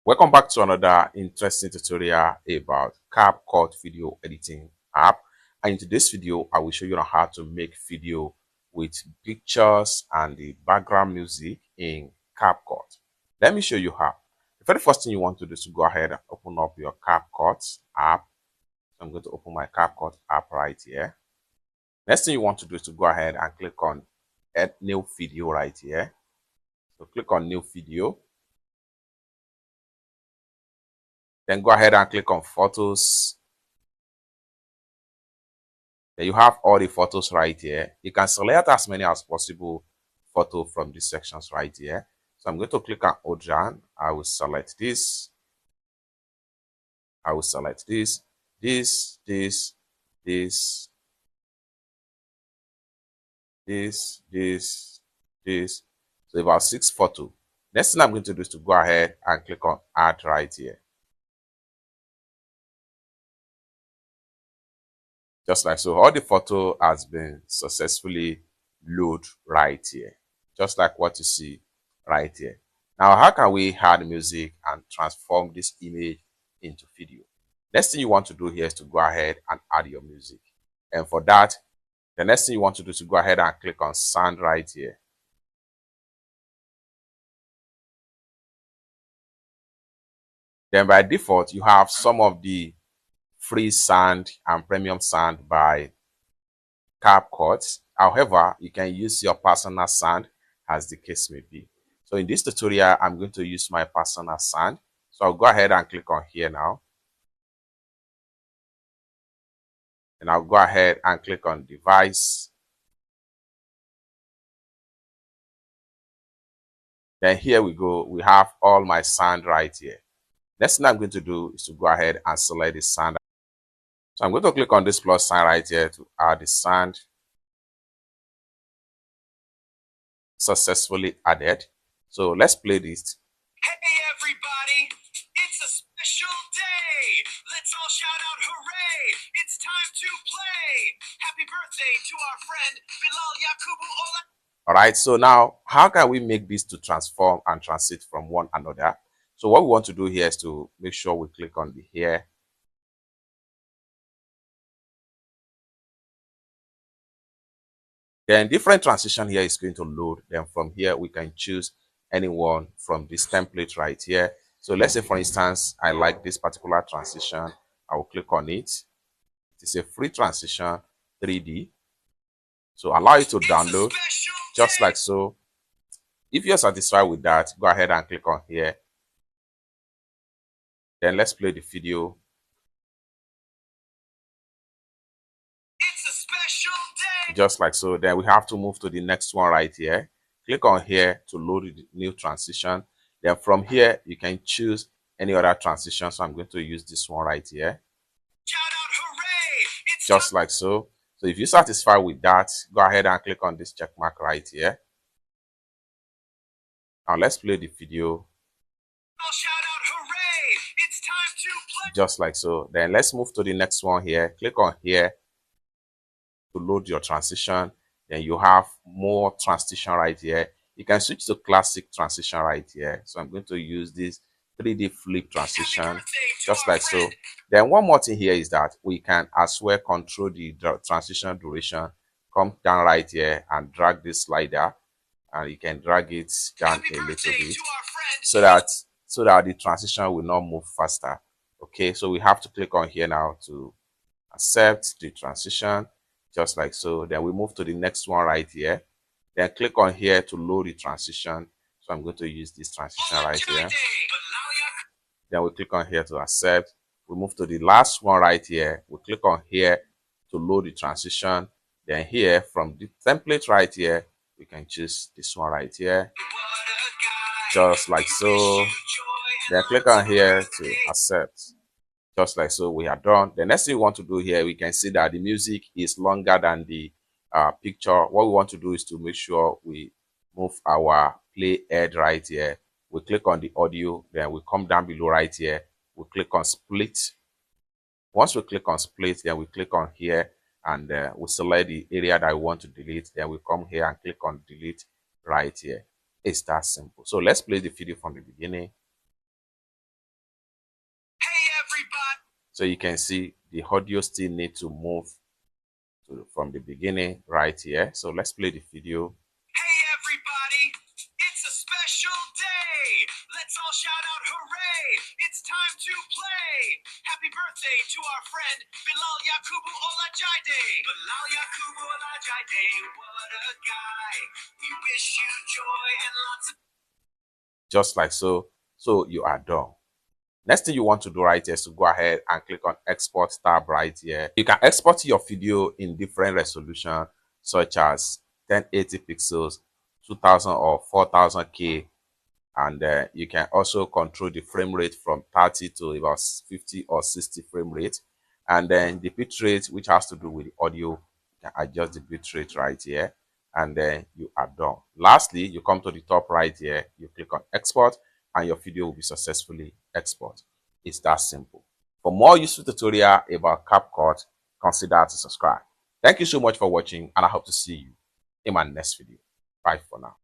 Welcome back to another interesting tutorial about CapCut video editing app. And in today's video, I will show you how to make video with pictures and the background music in CapCut. Let me show you how. The very first thing you want to do is to go ahead and open up your CapCut app. So I'm going to open my CapCut app right here. Next thing you want to do is to go ahead and click on Add New Video right here. So click on New Video. Then go ahead and click on Photos. Then you have all the photos right here. You can select as many as possible photo from these sections right here. So I'm going to click on Ojan. I will select this. I will select this, this, So about 6 photos. Next thing I'm going to do is to go ahead and click on Add right here. Just like so, all the photo has been successfully loaded right here. Just like what you see right here. Now, how can we add music and transform this image into video? Next thing you want to do here is to go ahead and add your music. And for that, the next thing you want to do is to go ahead and click on sound right here. Then by default, you have some of the free sound and premium sound by CapCut. However, you can use your personal sound as the case may be. So in this tutorial, I'm going to use my personal sound. So I'll go ahead and click on here now. And I'll go ahead and click on device. Then here we go. We have all my sound right here. Next thing I'm going to do is to go ahead and select the sound. So I'm going to click on this plus sign right here to add the sound. Successfully added. So let's play this. Hey everybody, it's a special day. Let's all shout out hooray. It's time to play. Happy birthday to our friend Bilal Yakubu Ola. Alright, so now how can we make this to transform and transit from one another? So what we want to do here is to make sure we click on the here. Then different transition here is going to load. Then from here, we can choose anyone from this template right here. So let's say, for instance, I like this particular transition. I will click on it. It is a free transition, 3D. So allow it to download, just like so. If you're satisfied with that, go ahead and click on here. Then let's play the video. Just like so. Then we have to move to the next one right here. Click on here to load the new transition. Then from here, you can choose any other transition. So I'm going to use this one right here. Shout out hooray! Just like so. So if you're satisfied with that, go ahead and click on this check mark right here. Now let's play the video. Shout out hooray! It's time to play. Just like so. Then let's move to the next one here. Click on here to load your transition. Then you have more transition right here. You can switch to classic transition right here. So I'm going to use this 3D flip transition, just like so. Then one more thing here is that we can as well control the transition duration. Come down right here and drag this slider, and you can drag it down a little bit so that the transition will not move faster. Okay, so we have to click on here now to accept the transition, just like so. Then we move to the next one right here. Then click on here to load the transition. So I'm going to use this transition right here. Then we click on here to accept. We move to the last one right here. We click on here to load the transition. Then here from the template right here, we can choose this one right here, just like so. Then click on here to accept. Just like so, we are done. The next thing we want to do here, we can see that the music is longer than the picture. What we want to do is to make sure we move our play head right here. We click on the audio, then we come down below right here. We click on split. Once we click on split, then we click on here and we select the area that we want to delete. Then we come here and click on delete right here. It's that simple. So let's play the video from the beginning. everybody. So you can see the audio still need to move from the beginning right here. So let's play the video. Hey everybody, it's a special day. Let's all shout out hooray. It's time to play. Happy birthday to our friend Bilal Yakubu Olajide. Bilal Yakubu Olajide, what a guy. We wish you joy and lots of... Just like so. So you are done. Next thing you want to do right here is to go ahead and click on export tab right here. You can export your video in different resolution such as 1080 pixels, 2000 or 4000K, and you can also control the frame rate from 30 to about 50 or 60 frame rate, and then the bit rate, which has to do with the audio, you can adjust the bit rate right here, and then you are done. Lastly, you come to the top right here, you click on export, and your video will be successfully exported. It's that simple. For more useful tutorial about CapCut, consider to subscribe. Thank you so much for watching, and I hope to see you in my next video. Bye for now.